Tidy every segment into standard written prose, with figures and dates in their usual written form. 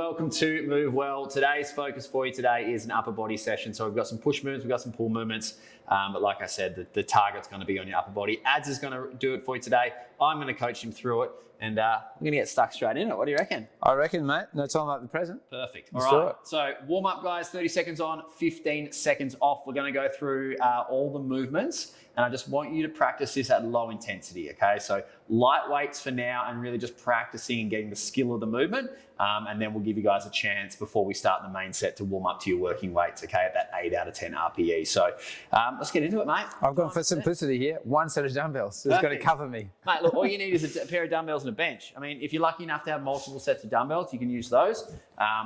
welcome to Move Well. Today's focus for you today is an upper body session. So we've got some push movements, we've got some pull movements, but like I said, the target's going to be on your upper body. Ads is going to do it for you today. I'm going to coach him through it, and we're going to get stuck straight in it. What do you reckon? I reckon, mate. No time like the present. Perfect. Let's all right. So warm up, guys. 30 seconds on, 15 seconds off. We're going to go through all the movements, and I just want you to practice this at low intensity. Okay. So light weights for now, and really just practicing and getting the skill of the movement. And then we'll give you guys a chance before we start the main set to warm up to your working weights, okay, at that 8 out of 10 RPE. So let's get into it, mate. I've gone for simplicity here. One set of dumbbells. It's got to cover me. Mate, look, all you need is a pair of dumbbells and a bench. I mean, if you're lucky enough to have multiple sets of dumbbells, you can use those,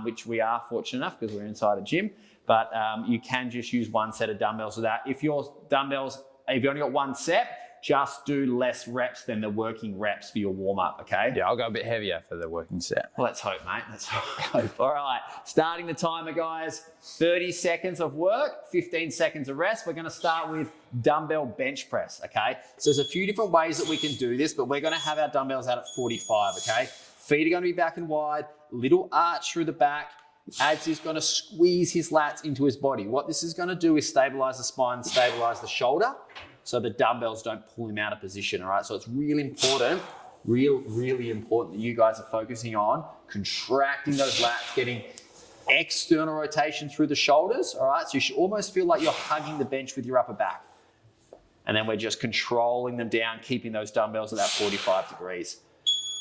which we are fortunate enough because we're inside a gym. But you can just use one set of dumbbells for that. If your dumbbells, if you only got one set, just do less reps than the working reps for your warm-up, okay? Yeah, I'll go a bit heavier for the working set. Well, let's hope, mate. Let's hope. All right, starting the timer, guys. 30 seconds of work, 15 seconds of rest. We're gonna start with dumbbell bench press, okay? So there's a few different ways that we can do this, but we're gonna have our dumbbells out at 45, okay? Feet are gonna be back and wide, little arch through the back. Ads is gonna squeeze his lats into his body. What this is gonna do is stabilize the spine, stabilize the shoulder, so the dumbbells don't pull him out of position, all right? So it's really important, really important that you guys are focusing on contracting those lats, getting external rotation through the shoulders, all right? So you should almost feel like you're hugging the bench with your upper back. And then we're just controlling them down, keeping those dumbbells at that 45 degrees.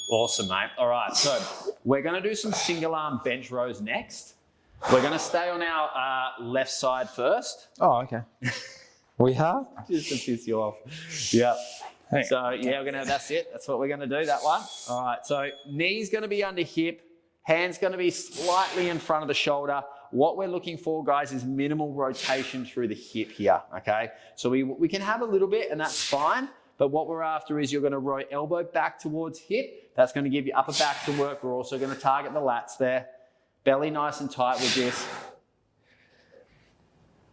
Awesome, mate. All right, so we're gonna do some single arm bench rows next. We're gonna stay on our left side first. Oh, okay. We are? Just to piss you off. Yeah. Hey. So yeah, we're gonna have, that's it. That's what we're gonna do, that one. All right, so knee's gonna be under hip, hand's gonna be slightly in front of the shoulder. What we're looking for, guys, is minimal rotation through the hip here, okay? So we can have a little bit and that's fine, but what we're after is you're gonna roll elbow back towards hip. That's gonna give you upper back to work. We're also gonna target the lats there. Belly nice and tight with this.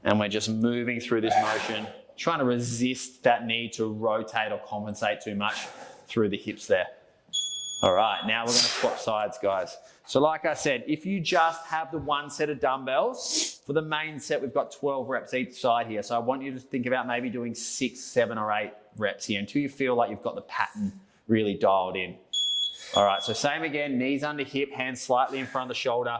And we're just moving through this motion, trying to resist that need to rotate or compensate too much through the hips there. All right, now we're gonna swap sides, guys. So like I said, if you just have the one set of dumbbells, for the main set, we've got 12 reps each side here. So I want you to think about maybe doing 6, 7, or 8 reps here until you feel like you've got the pattern really dialed in. All right, so same again, knees under hip, hands slightly in front of the shoulder.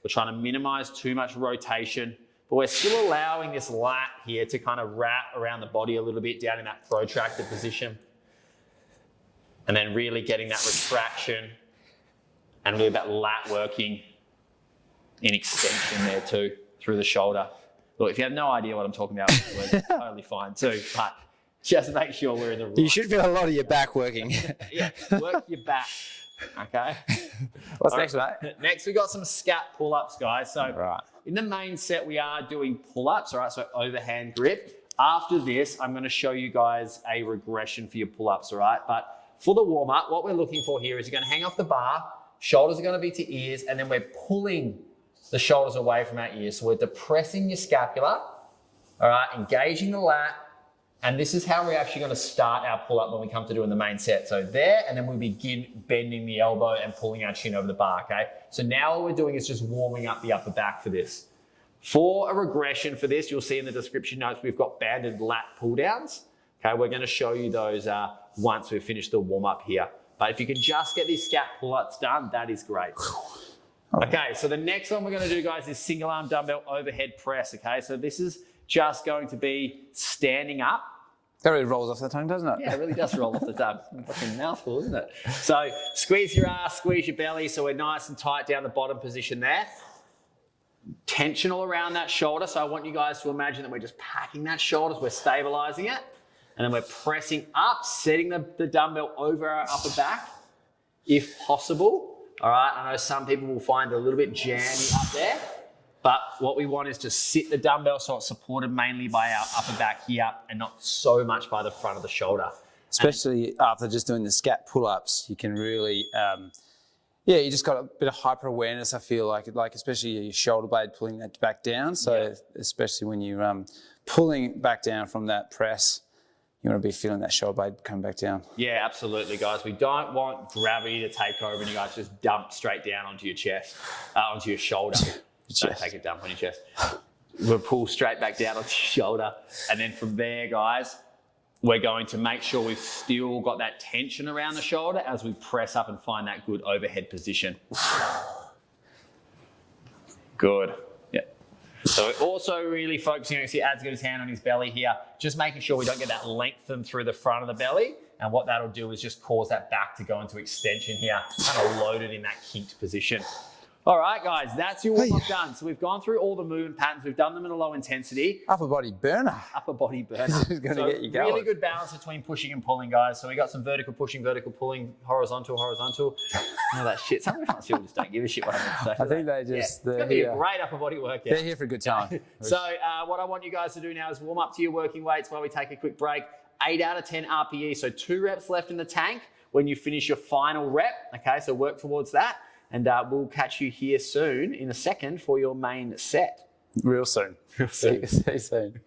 We're trying to minimize too much rotation, but we're still allowing this lat here to kind of wrap around the body a little bit down in that protractor position. And then really getting that retraction and really that lat working in extension there too, through the shoulder. Look, if you have no idea what I'm talking about, it's totally fine too, but just make sure we're in the right. You should feel a lot of your back working. Yeah, work your back, okay? What's next, mate? Next, we got some scat pull-ups, guys. So right. In the main set, we are doing pull-ups, all right? So overhand grip. After this, I'm gonna show you guys a regression for your pull-ups, all right? But for the warm-up, what we're looking for here is you're gonna hang off the bar, shoulders are gonna be to ears, and then we're pulling the shoulders away from our ears. So we're depressing your scapula, all right? Engaging the lat, and this is how we're actually gonna start our pull-up when we come to doing the main set. So there, and then we begin bending the elbow and pulling our chin over the bar, okay? So now all we're doing is just warming up the upper back for this. For a regression for this, you'll see in the description notes, we've got banded lat pull downs. Okay, we're gonna show you those once we've finished the warm up here. But if you can just get these scat pull-ups done, that is great. Okay, so the next one we're gonna do, guys, is single arm dumbbell overhead press, okay? So this is just going to be standing up. That really rolls off the tongue, doesn't it? Yeah, it really does roll off the tongue. It's a fucking mouthful, isn't it? So squeeze your ass, squeeze your belly, so we're nice and tight down the bottom position there. Tensional around that shoulder, so I want you guys to imagine that we're just packing that shoulder, so we're stabilizing it, and then we're pressing up, setting the dumbbell over our upper back, if possible. All right, I know some people will find it a little bit jammy up there, but what we want is to sit the dumbbell so it's supported mainly by our upper back here and not so much by the front of the shoulder. Especially after just doing the scat pull-ups, you can really, yeah, you just got a bit of hyper awareness, I feel like especially your shoulder blade pulling that back down. So especially when you're pulling back down from that press, you want to be feeling that shoulder blade come back down. Yeah, absolutely, guys. We don't want gravity to take over and you guys just dump straight down onto your chest, onto your shoulder. Don't take a dump on your chest. We'll pull straight back down onto your shoulder. And then from there, guys, we're going to make sure we've still got that tension around the shoulder as we press up and find that good overhead position. Good. Yeah. So we're also really focusing on, you see Ad's got his hand on his belly here, just making sure we don't get that lengthen through the front of the belly. And what that'll do is just cause that back to go into extension here, kind of loaded in that kinked position. All right, guys, that's your warm-up done. So we've gone through all the movement patterns. We've done them in a low intensity. Upper body burner. Upper body burner. This is going to get you going. Really good balance between pushing and pulling, guys. So we got some vertical pushing, vertical pulling, horizontal, horizontal, all that shit. Sometimes people just don't give a shit what I'm going to say. I think they just, it's going to be a great upper body workout. They're here for a good time. So what I want you guys to do now is warm up to your working weights while we take a quick break. 8 out of 10 RPE, so 2 reps left in the tank when you finish your final rep. Okay, so work towards that. And we'll catch you here soon in a second for your main set. Real soon. Real soon. See you soon.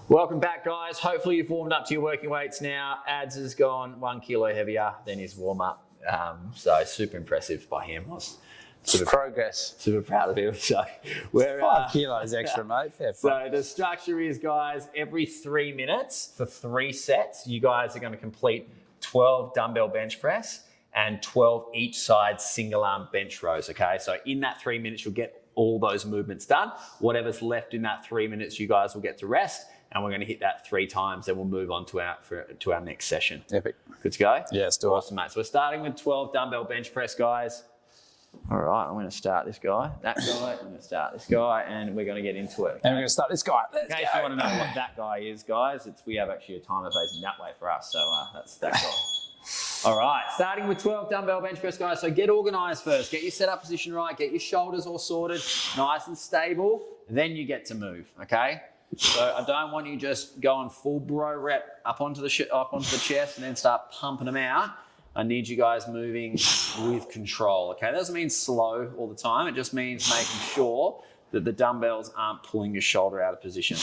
Welcome back, guys. Hopefully you've warmed up to your working weights now. Ads has gone 1 kilo heavier than his warm-up. So super impressive by him. Progress. Super proud of him. So we're 5 kilos extra, mate. Fair so the structure is, guys, every 3 minutes for 3 sets, you guys are going to complete 12 dumbbell bench press and 12 each side single arm bench rows. Okay, so in that 3 minutes, you'll get all those movements done. Whatever's left in that 3 minutes, you guys will get to rest, and we're going to hit that 3 times. Then we'll move on to our next session. Epic. Good to go. Yeah, it's awesome, mate. So we're starting with 12 dumbbell bench press, guys. All right, I'm going to start this guy, that guy, I'm going to start this guy, and we're going to get into it. Okay? And we're going to start this guy. In case you want to know what that guy is, guys, we have actually a timer facing that way for us, so that's that guy. All right, starting with 12 dumbbell bench press, guys. So get organised first. Get your setup position right. Get your shoulders all sorted, nice and stable. Then you get to move, okay? So I don't want you just going full bro rep up onto the chest and then start pumping them out. I need you guys moving with control, okay? That doesn't mean slow all the time. It just means making sure that the dumbbells aren't pulling your shoulder out of position.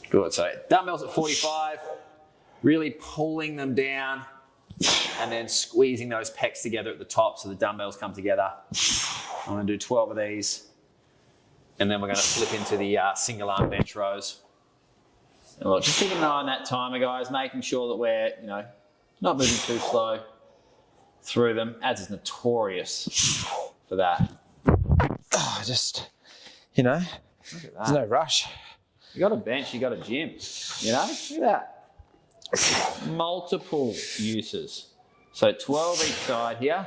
Good, so dumbbells at 45, really pulling them down and then squeezing those pecs together at the top so the dumbbells come together. I'm gonna do 12 of these, and then we're gonna flip into the single arm bench rows. And look, just keep an eye on that timer, guys, making sure that we're, not moving too slow through them. Ads is notorious for that. Oh, just, there's no rush. You got a bench, you got a gym, Look at that. Multiple uses. So 12 each side here.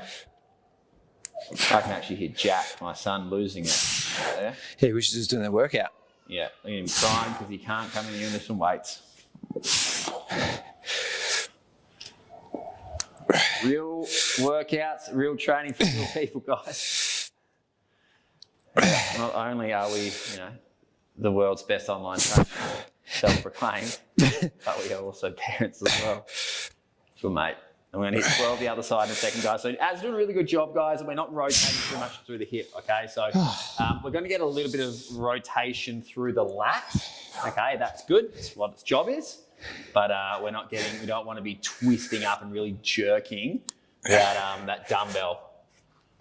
I can actually hear Jack, my son, losing it right there. Yeah, we should just do the workout. Yeah, look at him crying because he can't come in here and lift some weights. Real workouts, real training for real people, guys. Not only are we, the world's best online trainer, self-proclaimed, but we are also parents as well. So, mate, I'm going to hit 12 the other side in a second, guys. So, Ad's doing a really good job, guys, and we're not rotating too much through the hip, okay? So, we're going to get a little bit of rotation through the lat, okay? That's good. That's what its job is. But we don't want to be twisting up and really jerking that dumbbell.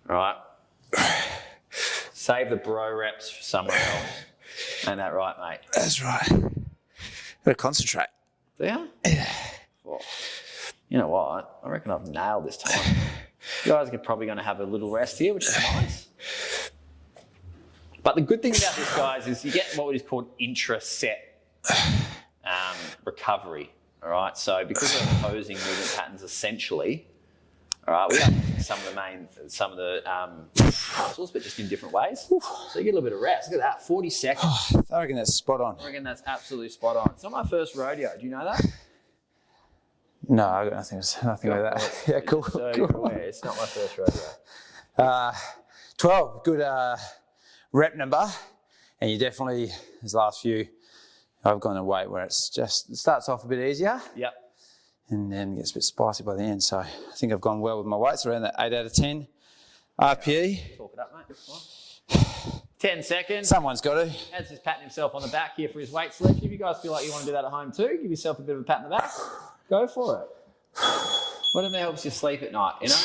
All right. Save the bro reps for somewhere else. Ain't that right, mate? That's right. Gotta concentrate. Yeah? Yeah. Well, you know what? I reckon I've nailed this time. You guys are probably going to have a little rest here, which is nice. But the good thing about this, guys, is you get what is called intra-set recovery, all right? So because we're opposing movement patterns essentially, all right, we have some of the muscles, but just in different ways. So you get a little bit of rest. Look at that, 40 seconds. I reckon that's spot on. I reckon that's absolutely spot on. It's not my first rodeo. Do you know that? No, I got nothing like that. Yeah, cool. So cool. It's not my first rodeo. 12, good rep number. And you definitely, these last few, I've gone a weight where it starts off a bit easier. Yep. And then gets a bit spicy by the end. So I think I've gone well with my weights around that 8 out of 10. RPE. Talk it up, mate. Come on. 10 seconds. Someone's got to. Ad's just patting himself on the back here for his weight selection. If you guys feel like you want to do that at home too, give yourself a bit of a pat in the back. Go for it. Whatever helps you sleep at night, you know?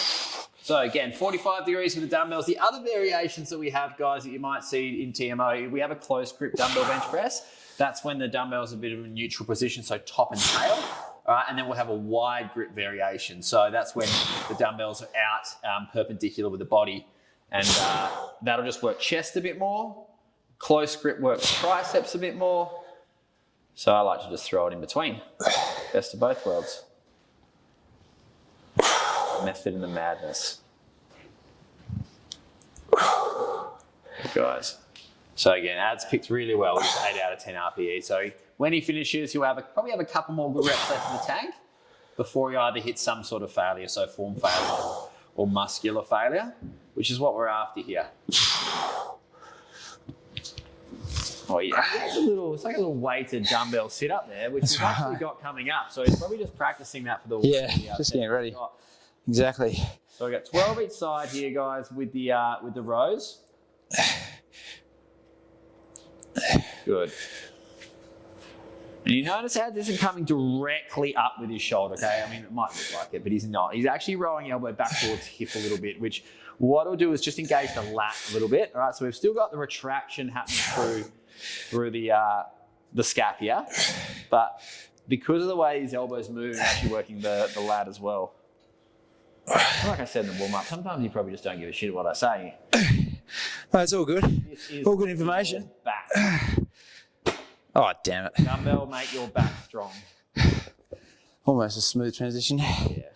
So again, 45 degrees with the dumbbells. The other variations that we have, guys, that you might see in TMO, we have a close grip dumbbell bench press. That's when the dumbbell's a bit of a neutral position, so top and tail. All right, and then we'll have a wide grip variation. So that's when the dumbbells are out perpendicular with the body. And that'll just work chest a bit more. Close grip works triceps a bit more. So I like to just throw it in between. Best of both worlds. Method in the madness. Good guys. So again, Ad's picked really well with 8 out of 10 RPE. So when he finishes, he'll probably have a couple more good reps left in the tank before he either hits some sort of failure, so form failure or muscular failure, which is what we're after here. Oh yeah, it's like a little weighted dumbbell sit up there, which we've actually got coming up. So he's probably just practicing that for the just getting ready. Exactly. So we got 12 each side here, guys, with the rows. Good. And you notice how this isn't coming directly up with his shoulder, okay? I mean, it might look like it, but he's not. He's actually rowing elbow back towards hip a little bit, which what it'll do is just engage the lat a little bit, all right? So we've still got the retraction happening through the scapula, but because of the way his elbows move, actually working the lat as well. Like I said in the warm-up, sometimes you probably just don't give a shit what I say. No, it's all good. All good information. Back. Oh, damn it. Dumbbell, make your back strong. Almost a smooth transition. Yeah.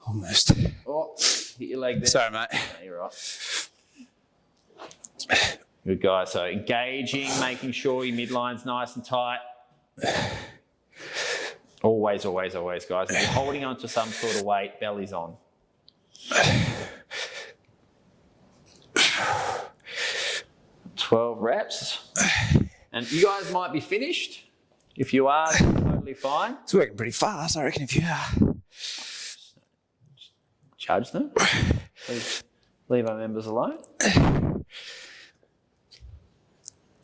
Almost. Oh, hit your leg there. Sorry, mate. No, you're right. Good guy. So engaging, making sure your midline's nice and tight. Always, always, always, guys. If you're holding on to some sort of weight, belly's on. $12 reps. And you guys might be finished. If you are, totally fine. It's working pretty fast, I reckon, if you are. Charge them. Please leave our members alone.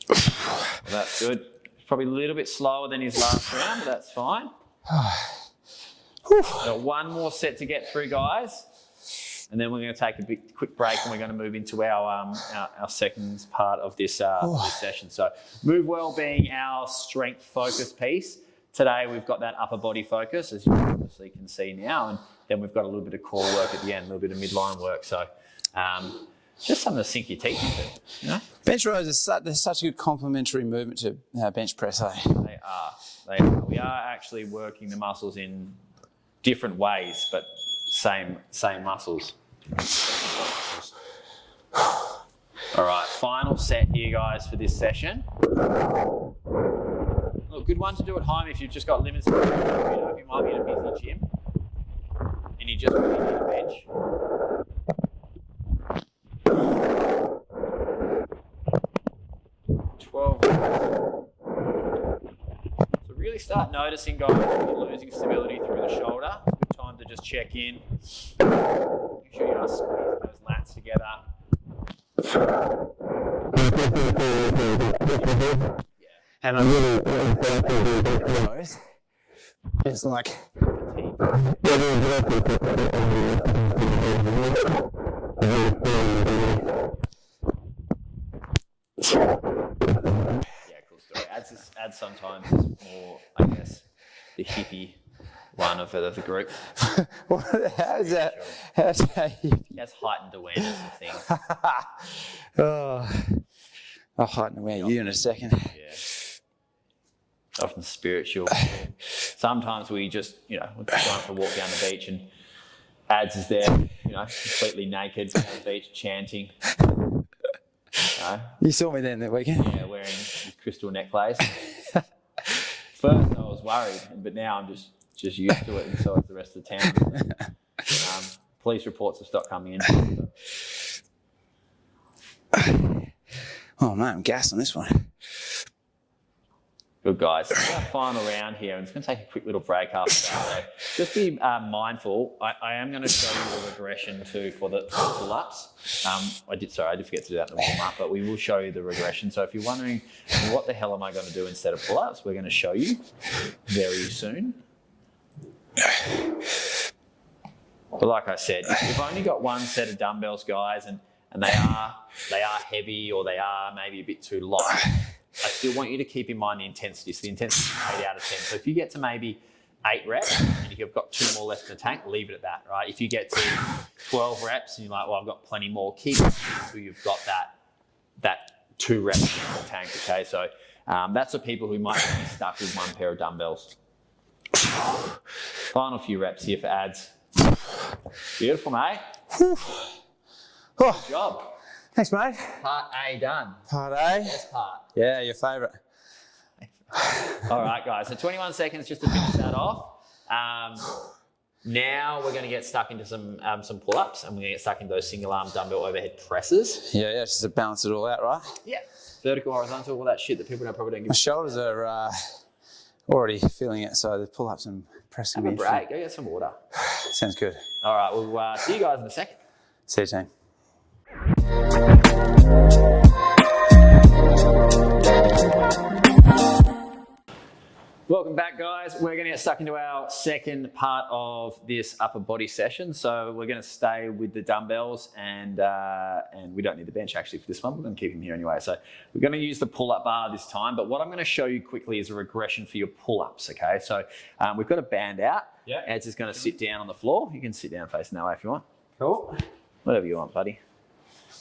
Well, that's good. Probably a little bit slower than his last round, but that's fine. Got one more set to get through, guys. And then we're going to take a quick break and we're going to move into our second part of this session. So move well being our strength focus piece. Today we've got that upper body focus, as you obviously can see now, and then we've got a little bit of core work at the end, a little bit of midline work. So just something to sink your teeth into, you know? Bench rows are such a good complementary movement to bench press, eh? They are. We are actually working the muscles in different ways, but same muscles. All right, final set here, guys, for this session. Look, good one to do at home if you've just got limited. You know, if you might be in a busy gym and you just really need a bench. So really start noticing, guys, if you're losing stability through the shoulder. It's a good time to just check in. Make sure you are squeezing those lats together. And I'm really it's like Cool story. Ad's sometimes is more, I guess, the hippie one of the group. How's that? How's that? He has heightened awareness of things. I'll heighten awareness you in a second. Yeah. Often spiritual. Sometimes we just, we're going for a walk down the beach and Ads is there, completely naked on the beach chanting. You saw me then that weekend? Yeah, wearing this crystal necklace. First I was worried, but now I'm just used to it, and so is the rest of the town. Police reports have stopped coming in. Oh man, I'm gassed on this one. Good, guys. This is our final round here. I'm just going to take a quick little break after that. So just be mindful. I am going to show you the regression too for the pull-ups. I did forget to do that in the warm-up, but we will show you the regression. So if you're wondering what the hell am I going to do instead of pull-ups, we're going to show you very soon. But like I said, if you've only got one set of dumbbells, guys, and they are heavy or they are maybe a bit too light, I still want you to keep in mind the intensity. So the intensity is 8 out of 10. So if you get to maybe 8 reps and you've got 2 more left in the tank, leave it at that, right? If you get to 12 reps and you're like, well, I've got plenty more, keep it until you've got that 2 reps in the tank, okay? So that's for people who might be stuck with one pair of dumbbells. Final few reps here for ads. Beautiful, mate. Good job. Thanks, mate. Part A done. Part A. Best part. Yeah, your favourite. All right, guys. So 21 seconds just to finish that off. Now we're going to get stuck into some pull-ups, and we're going to get stuck into those single-arm dumbbell overhead presses. Yeah, just to balance it all out, right? Yeah. Vertical, horizontal, all that shit that people probably don't give My shoulders are already feeling it, so the pull-ups and press can be Have a break. Go get some water. Sounds good. All right. We'll see you guys in a second. See you, team. Welcome back, guys. We're going to get stuck into our second part of this upper body session. So we're going to stay with the dumbbells, and we don't need the bench actually for this one. We're going to keep him here anyway. So we're going to use the pull-up bar this time. But what I'm going to show you quickly is a regression for your pull-ups. Okay. So we've got a band out. Yeah. Ed's just going to sit down on the floor. You can sit down facing that way if you want. Cool. Whatever you want, buddy.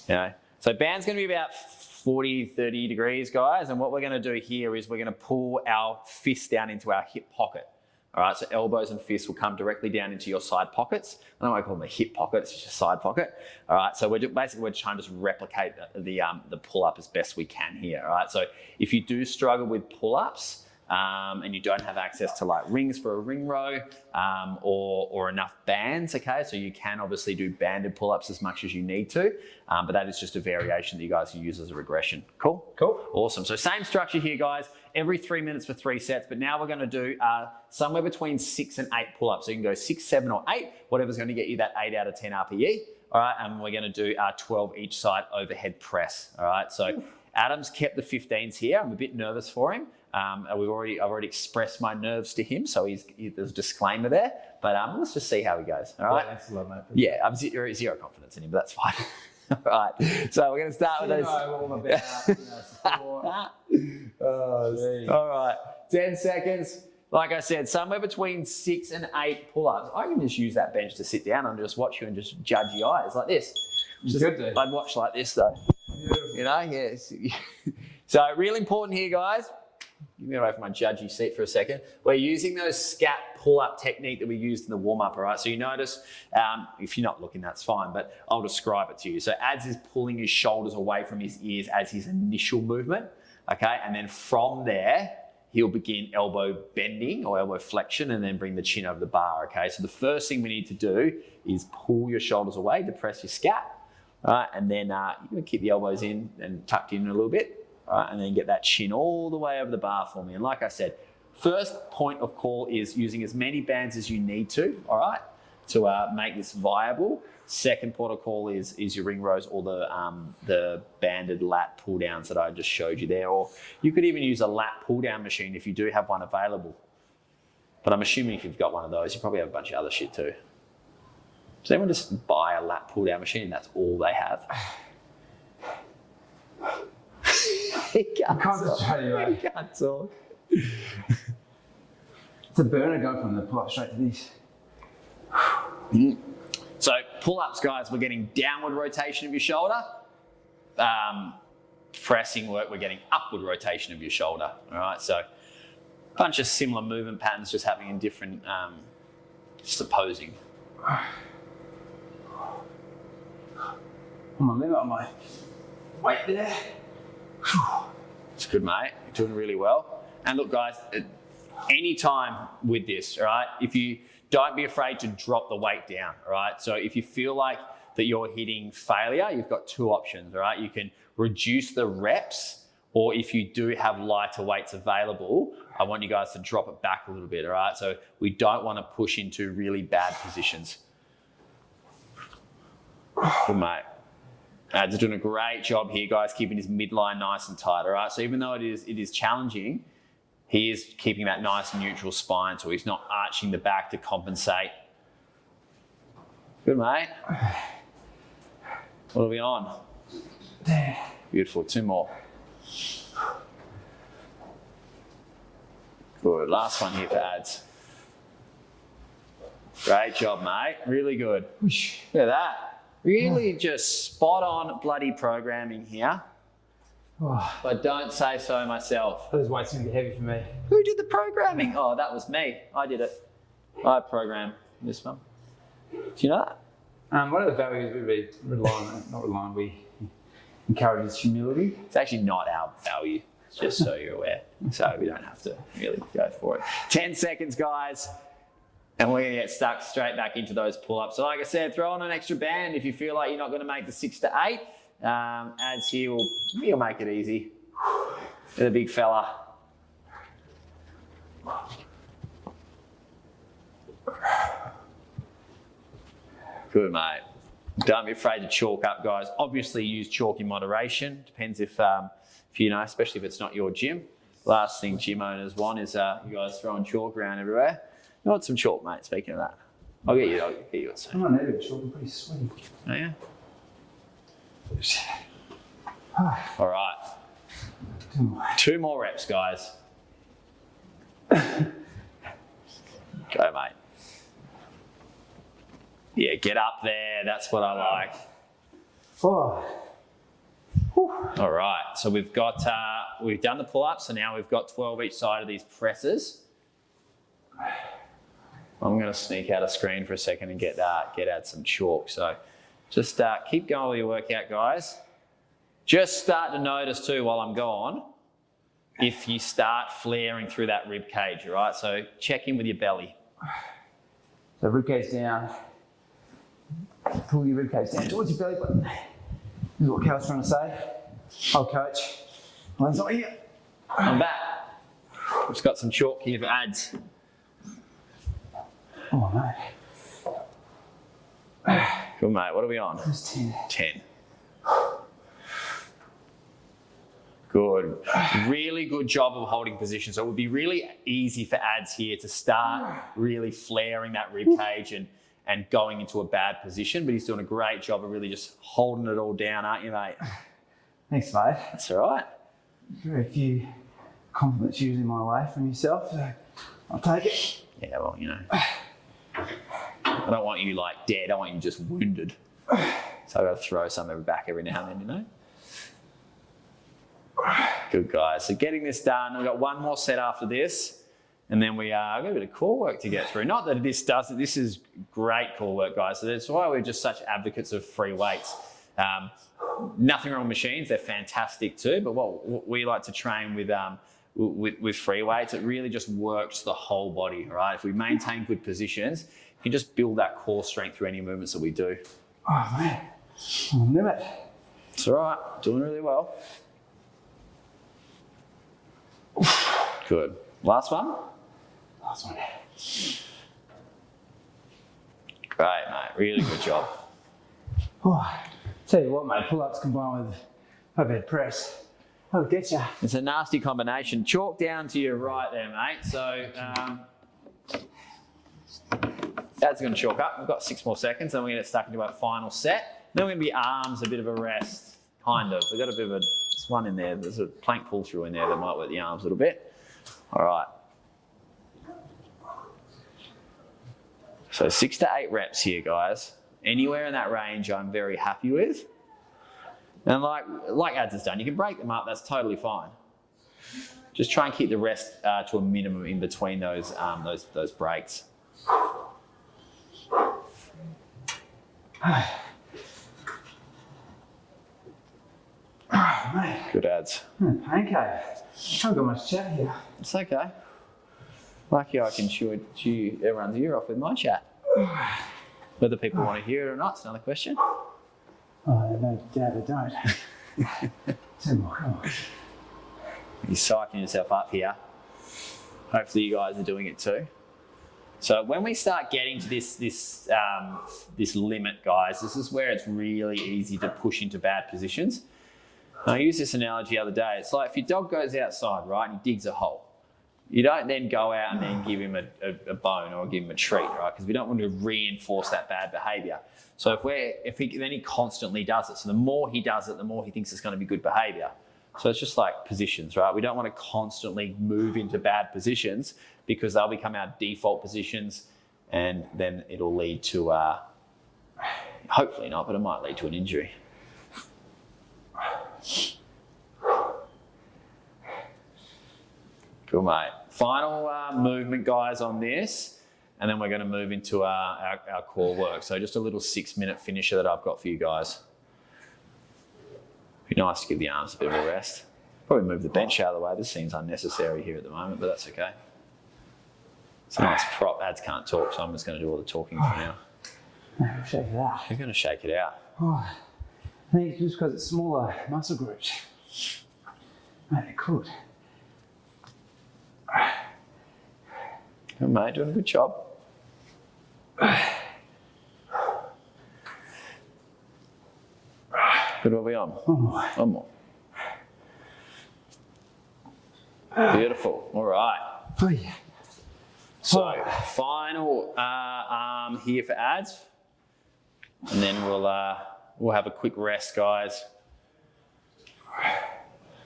You know. So band's going to be about 40, 30 degrees, guys. And what we're going to do here is we're going to pull our fists down into our hip pocket. All right, so elbows and fists will come directly down into your side pockets. I don't want to call them a hip pocket, it's just a side pocket. All right, so we're trying to just replicate the pull-up as best we can here. All right, so if you do struggle with pull-ups, and you don't have access to like rings for a ring row or enough bands, okay? So you can obviously do banded pull-ups as much as you need to, but that is just a variation that you guys can use as a regression. Cool? Cool. Awesome. So same structure here, guys. Every 3 minutes for 3 sets, but now we're going to do somewhere between 6 and 8 pull-ups. So you can go 6, 7, or 8, whatever's going to get you that 8 out of 10 RPE. All right, and we're going to do 12 each side overhead press. All right, so Adam's kept the 15s here. I'm a bit nervous for him. I've already expressed my nerves to him, so there's a disclaimer there. But let's just see how he goes. All right. Yeah, thanks a lot, mate. Yeah, I'm zero confidence in him, but that's fine. All right. So we're going to start with those. All right. 10 seconds. Like I said, somewhere between 6 and 8 pull-ups. I can just use that bench to sit down and just watch you and just judge your eyes like this. I'd watch like this though. You know, yes. So real important here, guys. Give me away from my judgy seat for a second. We're using those scat pull-up technique that we used in the warm-up, all right? So you notice, if you're not looking, that's fine, but I'll describe it to you. So Ads is pulling his shoulders away from his ears as his initial movement, okay? And then from there, he'll begin elbow bending or elbow flexion and then bring the chin over the bar, okay? So the first thing we need to do is pull your shoulders away, depress your scat, all right? And then you're gonna keep the elbows in and tucked in a little bit. All right, and then get that chin all the way over the bar for me. And like I said, first point of call is using as many bands as you need to, all right, to make this viable. Second port of call is your ring rows or the banded lat pull downs that I just showed you there. Or you could even use a lat pull down machine if you do have one available. But I'm assuming if you've got one of those, you probably have a bunch of other shit too. Does anyone just buy a lat pull down machine and that's all they have? He can't talk. It's a burner going from the pull-up straight to this. So pull-ups, guys, we're getting downward rotation of your shoulder. Pressing work, we're getting upward rotation of your shoulder. All right, so a bunch of similar movement patterns just happening in different, just opposing. I'm on limit on my weight there. It's good, mate. You're doing really well. And look, guys, any time with this, all right, if you don't be afraid to drop the weight down, all right? So if you feel like that you're hitting failure, you've got 2 options, all right? You can reduce the reps or if you do have lighter weights available, I want you guys to drop it back a little bit, all right? So we don't want to push into really bad positions. Good, mate. Ad's doing a great job here, guys, keeping his midline nice and tight, all right? So even though it is challenging, he is keeping that nice neutral spine, so he's not arching the back to compensate. Good, mate. What are we on? Beautiful, 2 more. Good, last one here for Ads. Great job, mate, really good. Look at that. Really just spot on bloody programming here. But don't say so myself. Those weights are going to be heavy for me. Who did the programming? Oh, that was me. I did it. I programmed this one. Do you know that? One of the values we we encourage is humility. It's actually not our value, just so you're aware. So we don't have to really go for it. 10 seconds, guys. And we're going to get stuck straight back into those pull-ups. So like I said, throw on an extra band if you feel like you're not going to make the 6 to 8. Ads here will make it easy. They're the big fella. Good, mate. Don't be afraid to chalk up, guys. Obviously use chalk in moderation. Depends if you know, especially if it's not your gym. Last thing gym owners want is you guys throwing chalk around everywhere. You want some chalk, mate, speaking of that. I'll get you it soon. I don't need chalk, I'm pretty sweaty. Oh, yeah? All right. 2 more reps, guys. Go, mate. Yeah, get up there. That's what I like. Oh. All right. So we've done the pull-ups, so now we've got 12 each side of these presses. I'm going to sneak out of screen for a second and get out some chalk. So just keep going with your workout, guys. Just start to notice too while I'm gone if you start flaring through that rib cage, all right? So check in with your belly. So rib cage down. Pull your rib cage down towards your belly button. This is what Cal's trying to say. Oh, coach. Mine's not here. I'm back. We've just got some chalk here for Ads. Oh, mate. Good, mate. What are we on? That's 10. 10. Good. Really good job of holding position. So it would be really easy for Ads here to start really flaring that rib cage and going into a bad position, but he's doing a great job of really just holding it all down, aren't you, mate? Thanks, mate. That's all right. Very few compliments usually my way from yourself, so I'll take it. Yeah, well, you know. I don't want you like dead, I want you just wounded. So I've got to throw some back every now and then, you know? Good, guys. So getting this done, we've got 1 more set after this, and then we've got a bit of core work to get through. Not that this does it, this is great core work, guys. So that's why we're just such advocates of free weights. Nothing wrong with machines, they're fantastic too, but what we like to train with free weights, it really just works the whole body, right? If we maintain good positions, you can just build that core strength through any movements that we do. Oh, man. On the limit. It's all right, doing really well. Good. Last one? Last one. Great, mate. Really good job. Oh, tell you what, mate, pull-ups combined with overhead press. I'll get you. It's a nasty combination. Chalk down to your right there, mate. So that's going to chalk up. We've got 6 more seconds, and we're going to get stuck into our final set. Then we're going to be arms, a bit of a rest, kind of. We've got a bit of there's one in there. There's a plank pull through in there that might work the arms a little bit. All right. So 6 to 8 reps here, guys. Anywhere in that range, I'm very happy with. And like Ads has done, you can break them up. That's totally fine. Just try and keep the rest to a minimum in between those breaks. Oh, mate. Good, Ads. Pancake. I haven't got much chat here. It's okay. Lucky I can chew everyone's ear off with my chat. Whether people want to hear it or not, it's another question. Oh, no doubt they don't. 2 more, come on. You're psyching yourself up here. Hopefully you guys are doing it too. So when we start getting to this limit, guys, this is where it's really easy to push into bad positions. I used this analogy the other day. It's like if your dog goes outside, right, and he digs a hole. You don't then go out and then give him a bone or give him a treat, right? Because we don't want to reinforce that bad behaviour. So if he constantly does it, so the more he does it, the more he thinks it's going to be good behaviour. So it's just like positions, right? We don't want to constantly move into bad positions because they'll become our default positions, and then it'll lead to, hopefully not, but it might lead to an injury. Cool, mate. Final movement, guys, on this, and then we're going to move into our core work. So just a little 6-minute finisher that I've got for you guys. Be nice to give the arms a bit of a rest. Probably move the bench out of the way. This seems unnecessary here at the moment, but that's okay. It's a nice prop. Ads can't talk, so I'm just going to do all the talking for now. Shake it out. You're going to shake it out. Oh, I think it's just because it's smaller muscle groups. Mate, it could. Good, mate. Doing a good job. Good, what are we on? One more. Beautiful. All right. Oh, yeah. So, final arm here for ads, and then we'll have a quick rest, guys.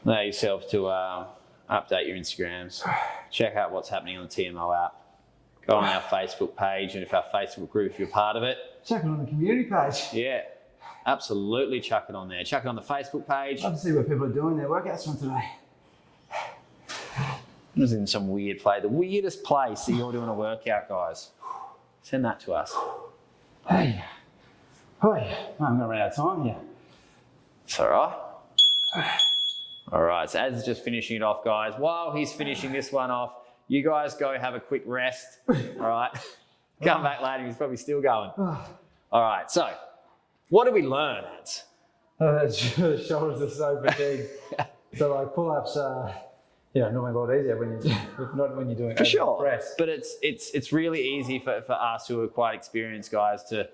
Allow yourself to update your Instagrams, check out what's happening on the TMO app, go on our Facebook page, and if our Facebook group, if you're part of it. Check it on the community page. Yeah, absolutely chuck it on there. Chuck it on the Facebook page. Love to see what people are doing their workouts from today. I was in some weird play. The weirdest place that you're doing a workout, guys. Send that to us. Hey. Oh, yeah. I'm going to run out of time here. It's all right. All right, so Ad's just finishing it off, guys. While he's finishing this one off, you guys go have a quick rest. All right. Come back later. He's probably still going. All right, so what did we learn, Ads? The shoulders are so fatigued. So like pull-ups normally a lot easier not when you're doing for sure press. But it's really easy for us who are quite experienced guys to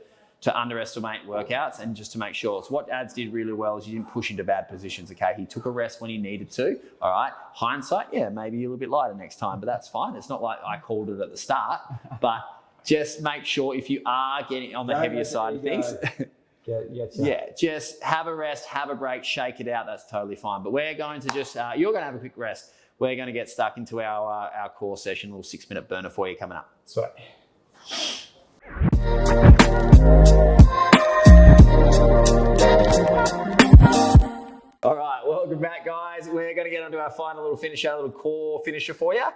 underestimate workouts and just to make sure. So what Ads did really well is he didn't push into bad positions. Okay, he took a rest when he needed to. All right, hindsight, yeah, maybe a little bit lighter next time, but that's fine. It's not like I called it at the start, but just make sure if you are getting on the heavier side of things. Yeah, just have a rest, have a break, shake it out. That's totally fine. But we're going to just, you're going to have a quick rest. We're going to get stuck into our core session, a little 6-minute burner for you coming up. Sweet. All right, welcome back, guys. We're going to get onto our final little finisher, a little core finisher for you.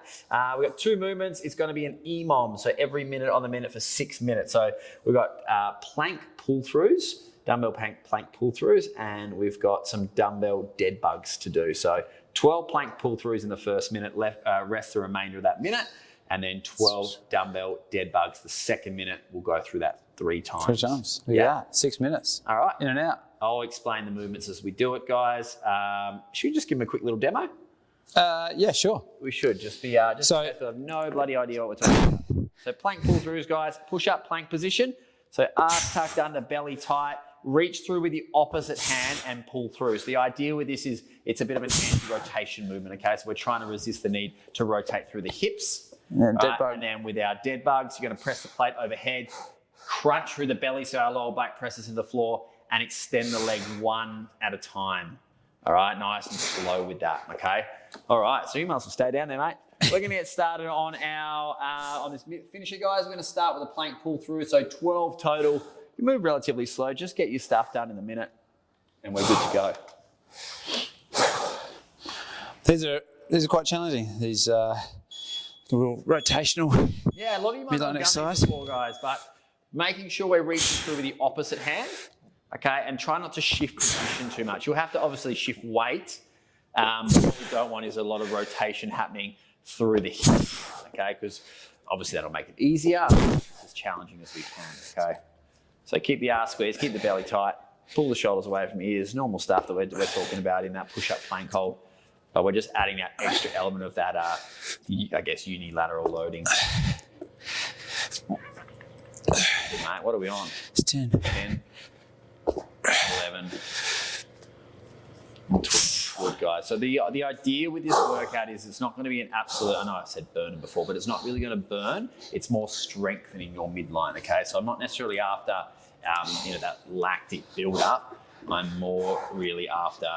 We've got 2 movements. It's going to be an EMOM, so every minute on the minute for 6 minutes. So we've got plank pull-throughs, dumbbell plank pull-throughs, and we've got some dumbbell dead bugs to do. So 12 plank pull-throughs in the first minute, rest the remainder of that minute, and then 12 dumbbell dead bugs. The second minute, we'll go through that 3 times. 3 times. Yeah. 6 minutes. All right. In and out. I'll explain the movements as we do it, guys. Should we just give them a quick little demo? Yeah, sure. We should just be, so have no bloody idea what we're talking about. So plank pull-throughs, guys, push up plank position. So arms tucked under, belly tight, reach through with the opposite hand and pull through. So the idea with this is it's a bit of an anti-rotation movement, okay? So we're trying to resist the need to rotate through the hips. And dead bug. And then with our dead bugs, you're gonna press the plate overhead, crunch through the belly so our lower back presses into the floor, and extend the leg one at a time. All right, nice and slow with that, okay? All right, so you might as well stay down there, mate. We're gonna get started on our on this finisher, guys. We're gonna start with a plank pull through, so 12 total. You move relatively slow, just get your stuff done in a minute, and we're good to go. These are quite challenging. These real rotational. Yeah, a lot of you might not have done this before, guys, but making sure we're reaching through with the opposite hand. Okay, and try not to shift position too much. You'll have to obviously shift weight. What we don't want is a lot of rotation happening through the hips, okay? Because obviously that'll make it easier. It's as challenging as we can, okay? So keep the arse squeezed, keep the belly tight, pull the shoulders away from ears, normal stuff that we're talking about in that push-up plank hold. But we're just adding that extra element of that, I guess, unilateral loading. Mate, what are we on? It's 10. 10, 11, 12. Good, guys. So the idea with this workout is it's not going to be an absolute, I know I've said burning before, but it's not really going to burn. It's more strengthening your midline, okay? So I'm not necessarily after, that lactic build-up. I'm more really after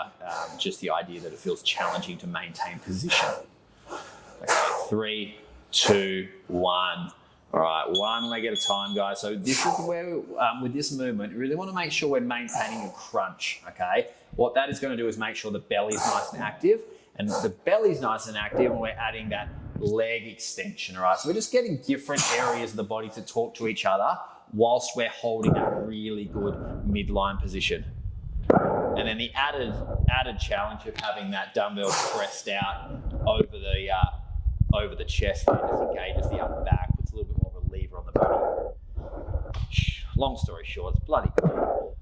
just the idea that it feels challenging to maintain position. Okay, 3, 2, 1. All right, one leg at a time, guys. So this is where, with this movement, you really want to make sure we're maintaining a crunch, okay? What that is going to do is make sure the belly's nice and active, and the belly's nice and active, and we're adding that leg extension, all right? So we're just getting different areas of the body to talk to each other whilst we're holding that really good midline position. And then the added challenge of having that dumbbell pressed out over the chest, there, just engages the upper back, puts a little bit more of a lever on the body. Long story short, it's bloody cool.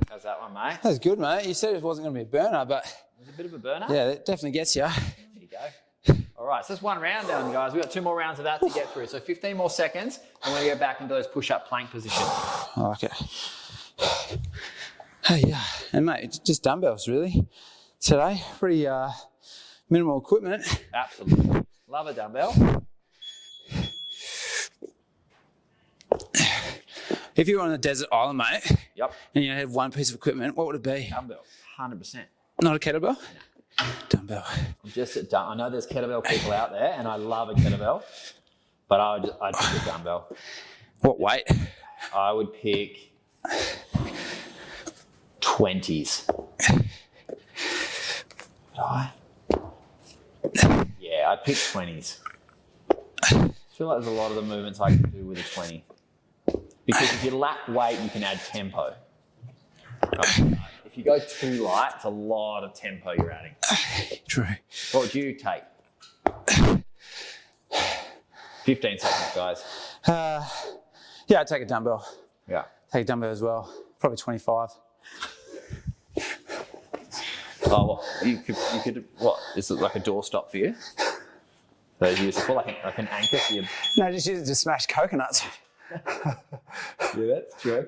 How's that one, mate? That's good, mate. You said it wasn't going to be a burner, but... It was a bit of a burner? Yeah, it definitely gets you. There you go. All right, so that's one round down, guys. We've got 2 more rounds of that to get through. So 15 more seconds, and we're going to go back into those push-up plank positions. Okay. Hey, yeah. And, mate, just dumbbells, really, today. Pretty minimal equipment. Absolutely. Love a dumbbell. If you were on a desert island, mate, Yep. and you had one piece of equipment, what would it be? Dumbbell, 100%. Not a kettlebell? No. Dumbbell. I'm just at I know there's kettlebell people out there, and I love a kettlebell, but I'd pick a dumbbell. What weight? I would pick 20s. Yeah, I'd pick 20s. I feel like there's a lot of the movements I can do with a 20. Because if you lack weight, you can add tempo. If you go too light, it's a lot of tempo you're adding. True. What would you take? 15 seconds, guys. Yeah, I'd take a dumbbell. Yeah. Take a dumbbell as well. Probably 25. Oh, well, you could, what? Is it like a doorstop for you? So you use it for like an anchor for your... No, just use it to smash coconuts. Yeah, that's true.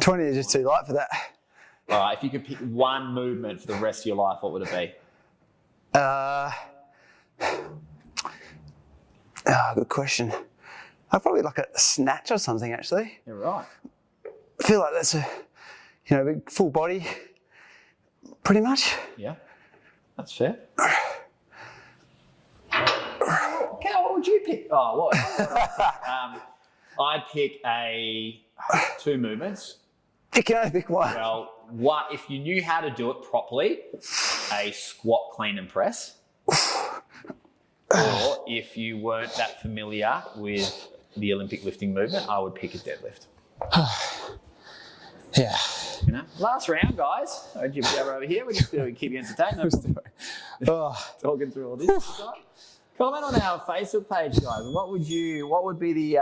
20 is just too light for that. All right, if you could pick one movement for the rest of your life, what would it be? Good question. I'd probably like a snatch or something, actually. You're right. I feel like that's a, big full body, pretty much. Yeah, that's fair. Cal, what would you pick? Oh, what? I'd pick 2 movements. You can only pick one. Well, if you knew how to do it properly, a squat, clean and press. Or if you weren't that familiar with the Olympic lifting movement, I would pick a deadlift. Yeah. Last round, guys. Jim Jabber over here. We're just going to keep you entertained. Talking through all this. Comment on our Facebook page, guys. What would be the,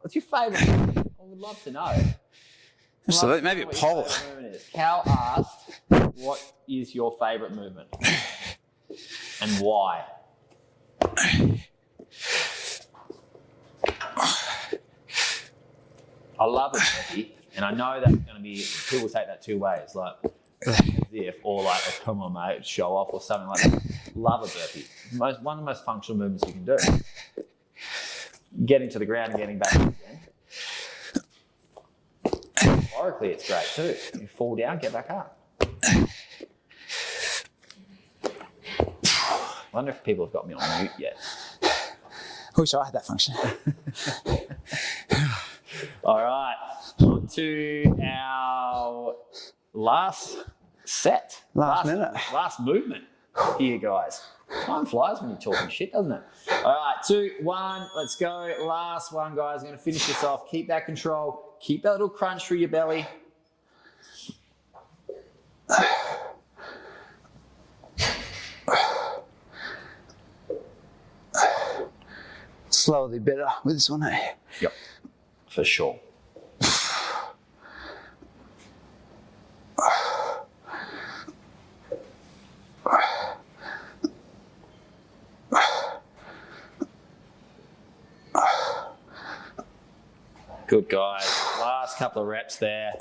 what's your favourite? I would love to know. Absolutely. Maybe a poll. Cal asked, what is your favourite movement? And why? I love a burpee, and I know that's going to be, people take that 2 ways, like as if, or like, oh, come on mate, show off or something like that. Love a burpee. One of the most functional movements you can do. Getting to the ground and getting back up again. Metaphorically, it's great too. You fall down, get back up. I wonder if people have got me on mute yet. I wish I had that function. All right, on to our last set. Last minute. Last movement here, guys. Time flies when you're talking shit, doesn't it? All right, 2, 1, let's go. Last one, guys. I'm going to finish this off. Keep that control. Keep that little crunch through your belly. Slowly better with this one, eh? Yep, for sure. Good, guys. Last couple of reps there.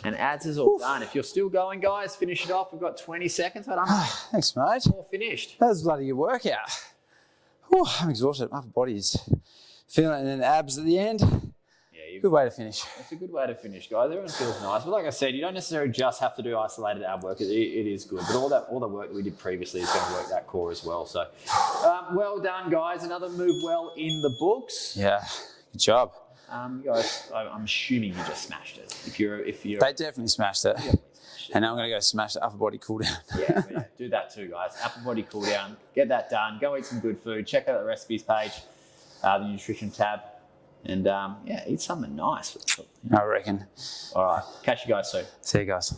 And abs is all done. If you're still going, guys, finish it off. We've got 20 seconds. But I'm Thanks, mate. all finished. That was a bloody good workout. Whew, I'm exhausted. My upper body is feeling it, and then abs at the end. Yeah, good way to finish. It's a good way to finish, guys. Everyone feels nice. But like I said, you don't necessarily just have to do isolated ab work. It is good. But all the work that we did previously is going to work that core as well. So well done, guys. Another move well in the books. Yeah, good job. Guys, I'm assuming you just smashed it. If you're, they definitely smashed it. And now I'm going to go smash the upper body cool down. yeah, do that too, guys. Upper body cool down. Get that done. Go eat some good food. Check out the recipes page, the nutrition tab, and yeah, eat something nice. I reckon. All right, catch you guys soon. See you guys.